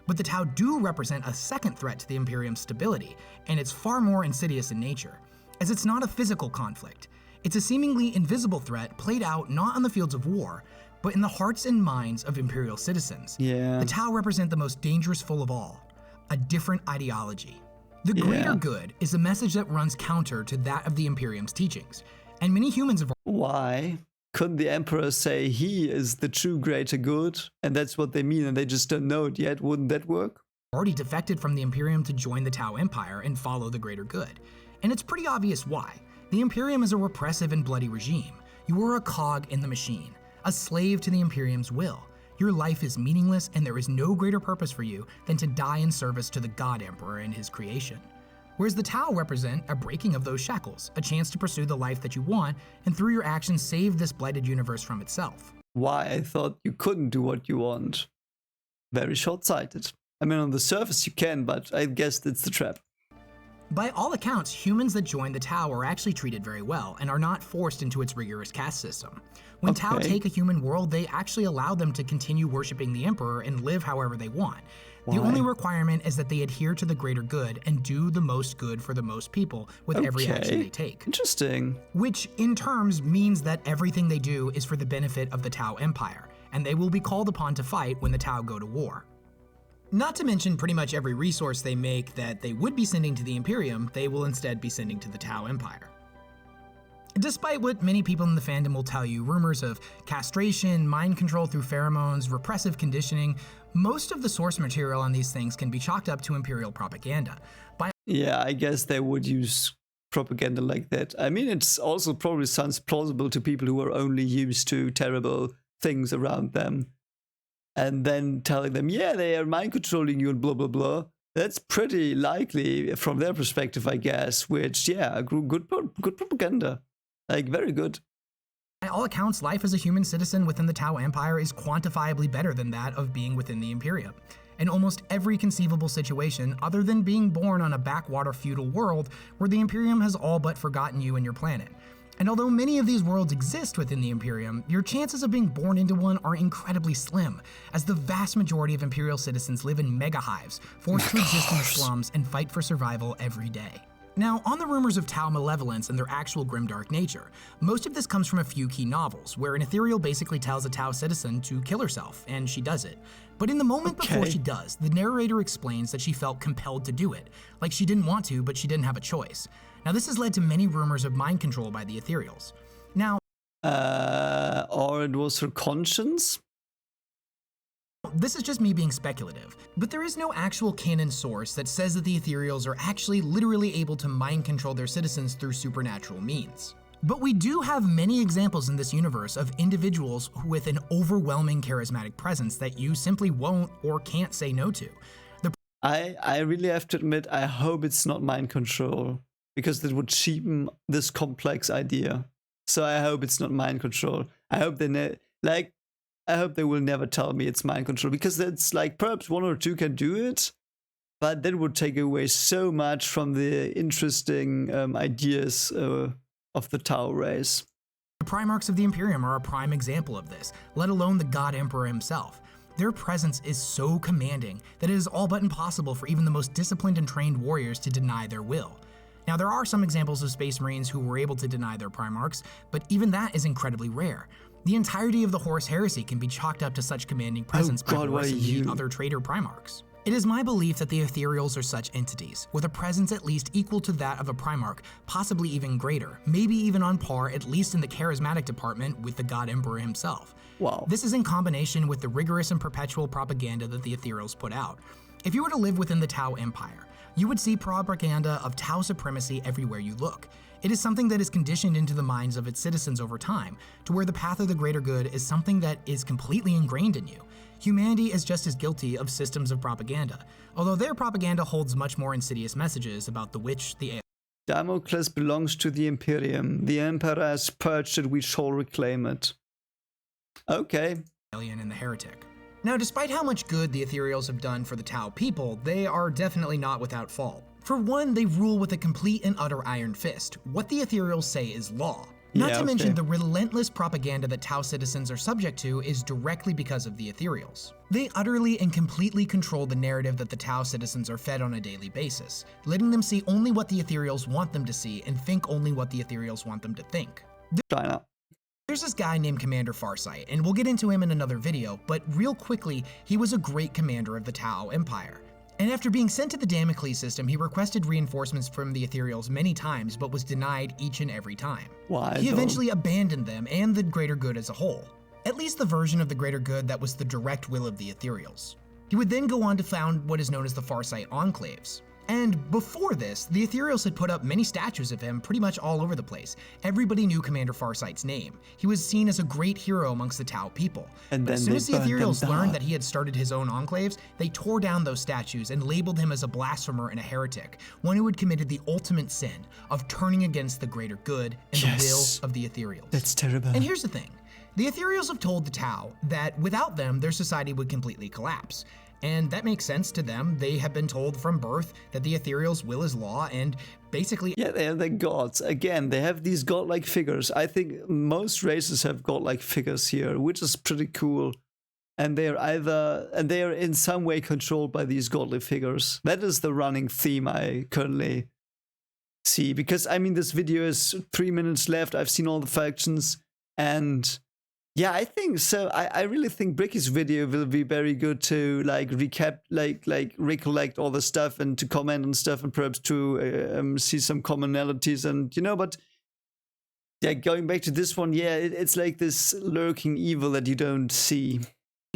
[SPEAKER 3] But the Tau do represent a second threat to the Imperium's stability, and it's far more insidious in nature, as it's not a physical conflict. It's a seemingly invisible threat played out not on the fields of war, but in the hearts and minds of Imperial citizens. The Tau represent the most dangerous foe of all, a different ideology. The greater good is a message that runs counter to that of the Imperium's teachings, and many humans have—
[SPEAKER 1] Why? Couldn't the Emperor say he is the true greater good, and that's what they mean, and they just don't know it yet? Wouldn't that work?
[SPEAKER 3] Already defected from the Imperium to join the Tau Empire and follow the greater good. And it's pretty obvious why. The Imperium is a repressive and bloody regime. You are a cog in the machine, a slave to the Imperium's will. Your life is meaningless, and there is no greater purpose for you than to die in service to the God Emperor and his creation. Whereas the Tau represent a breaking of those shackles, a chance to pursue the life that you want, and through your actions save this blighted universe from itself.
[SPEAKER 1] Why? I thought you couldn't do what you want. Very short-sighted. I mean, on the surface you can, but I guess that's the trap.
[SPEAKER 3] By all accounts, humans that join the Tau are actually treated very well and are not forced into its rigorous caste system. When Tau take a human world, they actually allow them to continue worshipping the Emperor and live however they want. The only requirement is that they adhere to the greater good and do the most good for the most people with every action they take.
[SPEAKER 1] Interesting.
[SPEAKER 3] Which, in terms, means that everything they do is for the benefit of the Tau Empire, and they will be called upon to fight when the Tau go to war. Not to mention pretty much every resource they make that they would be sending to the Imperium, they will instead be sending to the Tau Empire. Despite what many people in the fandom will tell you, rumors of castration, mind control through pheromones, repressive conditioning, most of the source material on these things can be chalked up to Imperial propaganda.
[SPEAKER 1] Yeah, I guess they would use propaganda like that. I mean, it's also probably sounds plausible to people who are only used to terrible things around them. And then telling them, yeah, they are mind controlling you and blah, blah, blah. That's pretty likely from their perspective, I guess, which, yeah, good propaganda. Like, very good.
[SPEAKER 3] By all accounts, life as a human citizen within the Tau Empire is quantifiably better than that of being within the Imperium. In almost every conceivable situation, other than being born on a backwater feudal world where the Imperium has all but forgotten you and your planet. And although many of these worlds exist within the Imperium, your chances of being born into one are incredibly slim, as the vast majority of Imperial citizens live in mega hives, forced to exist in the slums and fight for survival every day. Now, on the rumors of Tau malevolence and their actual grimdark nature, most of this comes from a few key novels, where an ethereal basically tells a Tau citizen to kill herself, and she does it. But in the moment before she does, the narrator explains that she felt compelled to do it, like she didn't want to, but she didn't have a choice. Now, this has led to many rumors of mind control by the ethereals. Now,
[SPEAKER 1] or it was her conscience?
[SPEAKER 3] this is just me being speculative, but there is no actual canon source that says that the ethereals are actually literally able to mind control their citizens through supernatural means. But we do have many examples in this universe of individuals with an overwhelming charismatic presence that you simply won't or can't say no to.
[SPEAKER 1] I really have to admit, I hope it's not mind control, because that would cheapen this complex idea. So I hope it's not mind control. I hope I hope they will never tell me it's mind control, because it's like perhaps one or two can do it, but that would take away so much from the interesting ideas of the Tau race.
[SPEAKER 3] The Primarchs of the Imperium are a prime example of this, let alone the God Emperor himself. Their presence is so commanding that it is all but impossible for even the most disciplined and trained warriors to deny their will. Now, there are some examples of Space Marines who were able to deny their Primarchs, but even that is incredibly rare. The entirety of the Horus Heresy can be chalked up to such commanding presence by Horus and the other traitor Primarchs. It is my belief that the ethereals are such entities, with a presence at least equal to that of a Primarch, possibly even greater, maybe even on par, at least in the charismatic department, with the God Emperor himself.
[SPEAKER 1] Wow.
[SPEAKER 3] This is in combination with the rigorous and perpetual propaganda that the ethereals put out. If you were to live within the Tau Empire, you would see propaganda of Tau supremacy everywhere you look. It is something that is conditioned into the minds of its citizens over time, to where the path of the greater good is something that is completely ingrained in you. Humanity is just as guilty of systems of propaganda, although their propaganda holds much more insidious messages about the witch, the
[SPEAKER 1] Damocles belongs to the Imperium. The Emperor has purged it, we shall reclaim it. Okay.
[SPEAKER 3] alien, and the heretic. Now, despite how much good the ethereals have done for the Tau people, they are definitely not without fault. For one, they rule with a complete and utter iron fist. What the ethereals say is law. Not to mention the relentless propaganda that Tau citizens are subject to is directly because of the ethereals. They utterly and completely control the narrative that the Tau citizens are fed on a daily basis, letting them see only what the ethereals want them to see and think only what the ethereals want them to think.
[SPEAKER 1] China.
[SPEAKER 3] There's this guy named Commander Farsight, and we'll get into him in another video, but real quickly, he was a great commander of the Tau Empire. And after being sent to the Damocles system, he requested reinforcements from the ethereals many times, but was denied each and every time.
[SPEAKER 1] Why?
[SPEAKER 3] He eventually abandoned them and the greater good as a whole. At least the version of the greater good that was the direct will of the ethereals. He would then go on to found what is known as the Farsight Enclaves. And before this, the ethereals had put up many statues of him pretty much all over the place. Everybody knew Commander Farsight's name. He was seen as a great hero amongst the Tau people.
[SPEAKER 1] And
[SPEAKER 3] but as soon as the ethereals learned that he had started his own enclaves, they tore down those statues and labeled him as a blasphemer and a heretic, one who had committed the ultimate sin of turning against the greater good and the will of the ethereals.
[SPEAKER 1] That's terrible.
[SPEAKER 3] And here's the thing. The ethereals have told the Tau that without them, their society would completely collapse. And that makes sense to them. They have been told from birth that the ethereals' will is law, and basically...
[SPEAKER 1] Yeah, they are the gods. Again, they have these godlike figures. I think most races have godlike figures here, which is pretty cool. And they are in some way controlled by these godly figures. That is the running theme I currently see. Because, I mean, this video is 3 minutes left. I've seen all the factions, and... yeah, I think so. I really think Bricky's video will be very good to like recap, like recollect all the stuff and to comment on stuff and perhaps to see some commonalities and but Yeah, going back to this one, yeah, it's like this lurking evil that you don't see.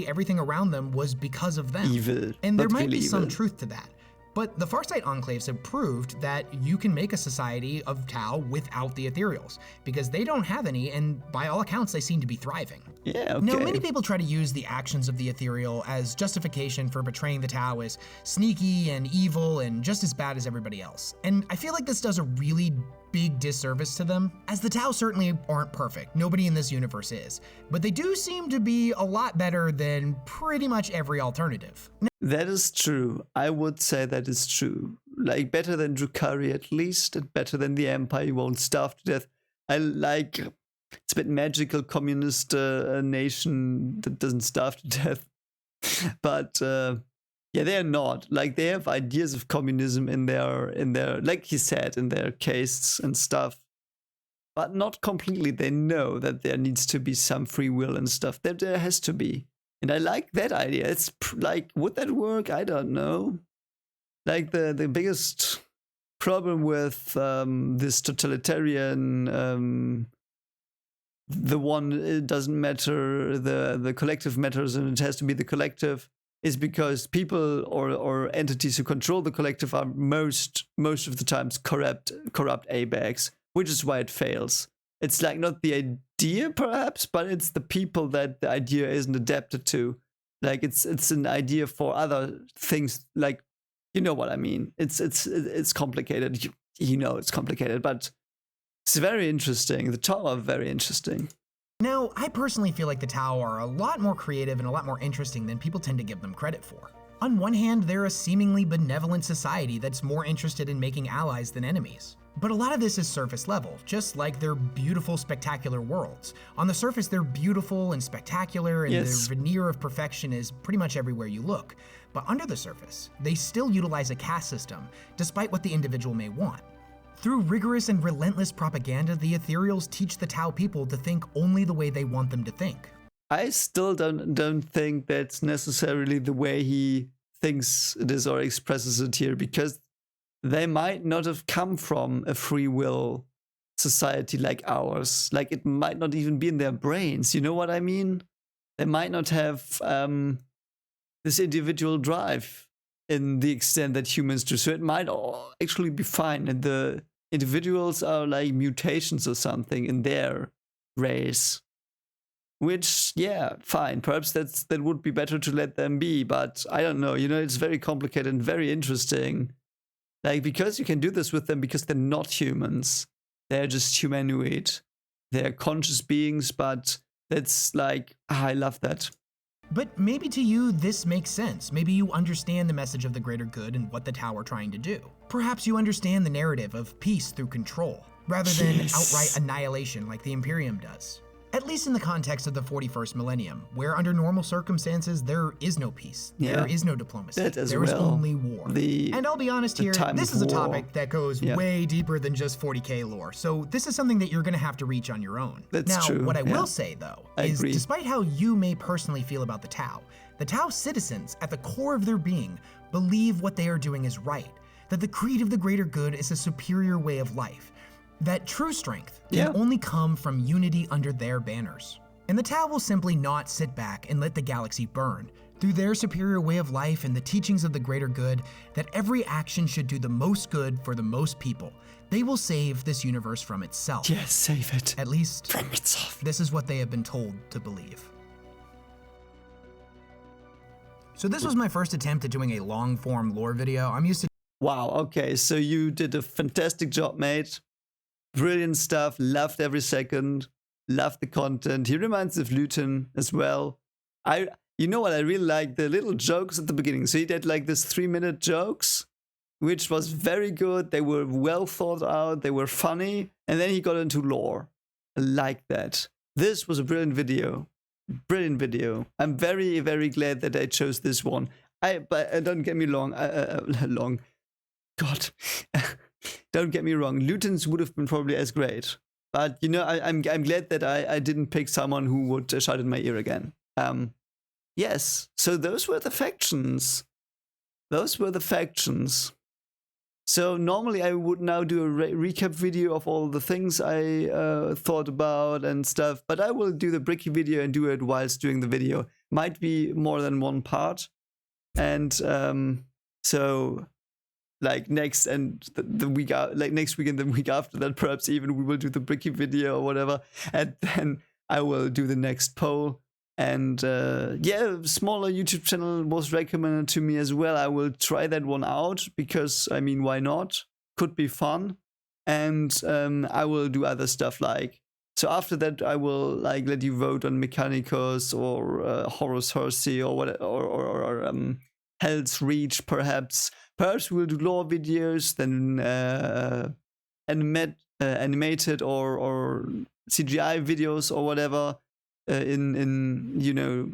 [SPEAKER 3] Everything around them was because of them.
[SPEAKER 1] Evil.
[SPEAKER 3] And there
[SPEAKER 1] not
[SPEAKER 3] might
[SPEAKER 1] really
[SPEAKER 3] be some
[SPEAKER 1] evil.
[SPEAKER 3] truth to that. But the Farsight enclaves have proved that you can make a society of Tau without the Ethereals, because they don't have any, and by all accounts, they seem to be thriving.
[SPEAKER 1] Yeah, okay.
[SPEAKER 3] Now, many people try to use the actions of the Ethereal as justification for betraying the Tau as sneaky and evil and just as bad as everybody else. And I feel like this does a really big disservice to them, as the Tau certainly aren't perfect. Nobody in this universe is. But they do seem to be a lot better than pretty much every alternative.
[SPEAKER 1] That is true. I would say that is true. Like, better than Drukhari at least, and better than the Empire. You won't starve to death. I like, it's a bit magical communist nation that doesn't starve to death. But yeah, they're not. Like, they have ideas of communism in their, like he said, in their castes and stuff. But not completely. They know that there needs to be some free will and stuff. There has to be. And I like that idea. It's like, would that work? I don't know. Like, the biggest problem with this totalitarian, the one, it doesn't matter, the collective matters and it has to be the collective, is because people or entities who control the collective are most of the times corrupt A-bags, which is why it fails. It's like not the idea perhaps, but it's the people that the idea isn't adapted to. Like, it's an idea for other things, like, you know what I mean. It's complicated. You know it's complicated, but it's very interesting. The Tau are very interesting.
[SPEAKER 3] Now, I personally feel like the Tau are a lot more creative and a lot more interesting than people tend to give them credit for. On one hand, they're a seemingly benevolent society that's more interested in making allies than enemies. But a lot of this is surface level, just like their beautiful, spectacular worlds. On the surface, they're beautiful and spectacular, and
[SPEAKER 1] Yes.
[SPEAKER 3] their veneer of perfection is pretty much everywhere you look. But under the surface, they still utilize a caste system, despite what the individual may want. Through rigorous and relentless propaganda, the Ethereals teach the Tau people to think only the way they want them to think.
[SPEAKER 1] I still don't think that's necessarily the way he thinks it is or expresses it here, because they might not have come from a free will society like ours. Like, it might not even be in their brains. You know what I mean? They might not have this individual drive in the extent that humans do. So it might all actually be fine. And the individuals are like mutations or something in their race. Which, yeah, fine. Perhaps that would be better to let them be. But I don't know. You know, it's very complicated and very interesting. Like, because you can do this with them because they're not humans. They're just humanoid. They're conscious beings, but that's like, I love that.
[SPEAKER 3] But maybe to you, this makes sense. Maybe you understand the message of the greater good and what the Tau are trying to do. Perhaps you understand the narrative of peace through control, rather than
[SPEAKER 1] Yes.
[SPEAKER 3] outright annihilation like the Imperium does. At least in the context of the 41st millennium, where under normal circumstances there is no peace,
[SPEAKER 1] Yeah.
[SPEAKER 3] there is no diplomacy,
[SPEAKER 1] That as
[SPEAKER 3] there is
[SPEAKER 1] well.
[SPEAKER 3] only war. And I'll be honest
[SPEAKER 1] the
[SPEAKER 3] here,
[SPEAKER 1] time
[SPEAKER 3] this
[SPEAKER 1] of
[SPEAKER 3] is a
[SPEAKER 1] war.
[SPEAKER 3] topic that goes
[SPEAKER 1] Yeah.
[SPEAKER 3] way deeper than just 40K lore, so this is something that you're going to have to reach on your own.
[SPEAKER 1] That's
[SPEAKER 3] now,
[SPEAKER 1] true,
[SPEAKER 3] what I
[SPEAKER 1] yeah.
[SPEAKER 3] will say though,
[SPEAKER 1] I
[SPEAKER 3] is
[SPEAKER 1] agree.
[SPEAKER 3] despite how you may personally feel about the Tau citizens, at the core of their being, believe what they are doing is right, that the creed of the greater good is a superior way of life, that true strength can
[SPEAKER 1] Yeah.
[SPEAKER 3] only come from unity under their banners. And the Tau will simply not sit back and let the galaxy burn. Through their superior way of life and the teachings of the greater good, that every action should do the most good for the most people, they will save this universe from itself.
[SPEAKER 1] Yes, save it.
[SPEAKER 3] At least,
[SPEAKER 1] From itself.
[SPEAKER 3] this is what they have been told to believe. So this was my first attempt at doing a long-form lore video. I'm used to
[SPEAKER 1] Wow, okay, so you did a fantastic job, mate. Brilliant stuff, loved every second, loved the content. He reminds me of Luton as well. You know what, I really like the little jokes at the beginning. So he did like this 3-minute jokes, which was very good. They were well thought out, they were funny, and then he got into lore. I like that. This was a brilliant video. Brilliant video. I'm very, very glad that I chose this one. But don't get me wrong. God, don't get me wrong. Luton's would have been probably as great, but you know, I'm glad that I didn't pick someone who would shout in my ear again. Yes. So those were the factions. Those were the factions. So normally I would now do a recap video of all the things I thought about and stuff, but I will do the Bricky video and do it whilst doing the video. Might be more than one part. And so like next and the week out, like next week and the week after that, perhaps even we will do the Bricky video or whatever, and then I will do the next poll. And yeah, smaller YouTube channel was recommended to me as well. I will try that one out because, I mean, why not? Could be fun. And I will do other stuff like, so after that I will like let you vote on Mechanicus or Horus Hersey or what, or Hell's Reach perhaps. Perhaps we'll do lore videos, then animated or CGI videos or whatever. In you know,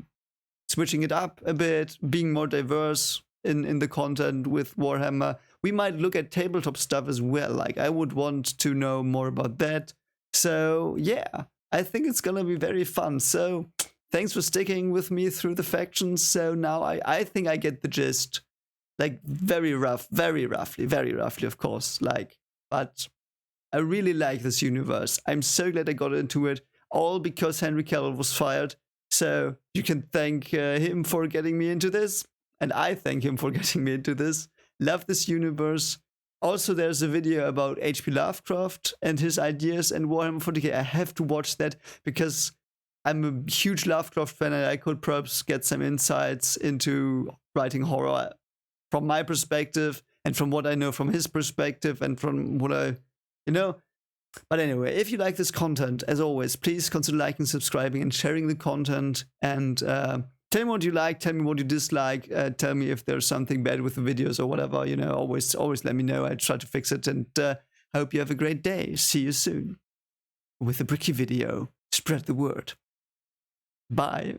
[SPEAKER 1] switching it up a bit, being more diverse in the content with Warhammer. We might look at tabletop stuff as well. Like I would want to know more about that. So yeah, I think it's gonna be very fun. So thanks for sticking with me through the factions. So now I think I get the gist. Like very roughly, of course. Like, but I really like this universe. I'm so glad I got into it. All because Henry Cavill was fired. So you can thank him for getting me into this. And I thank him for getting me into this. Love this universe. Also, there's a video about H.P. Lovecraft and his ideas and Warhammer 40K. I have to watch that because I'm a huge Lovecraft fan and I could perhaps get some insights into writing horror from my perspective and from what I know from his perspective and from what I, you know. But anyway, if you like this content, as always, please consider liking, subscribing, and sharing the content. And tell me what you like, tell me what you dislike, tell me if there's something bad with the videos or whatever. You know, always let me know. I try to fix it. And hope you have a great day. See you soon with a Bricky video. Spread the word. Bye.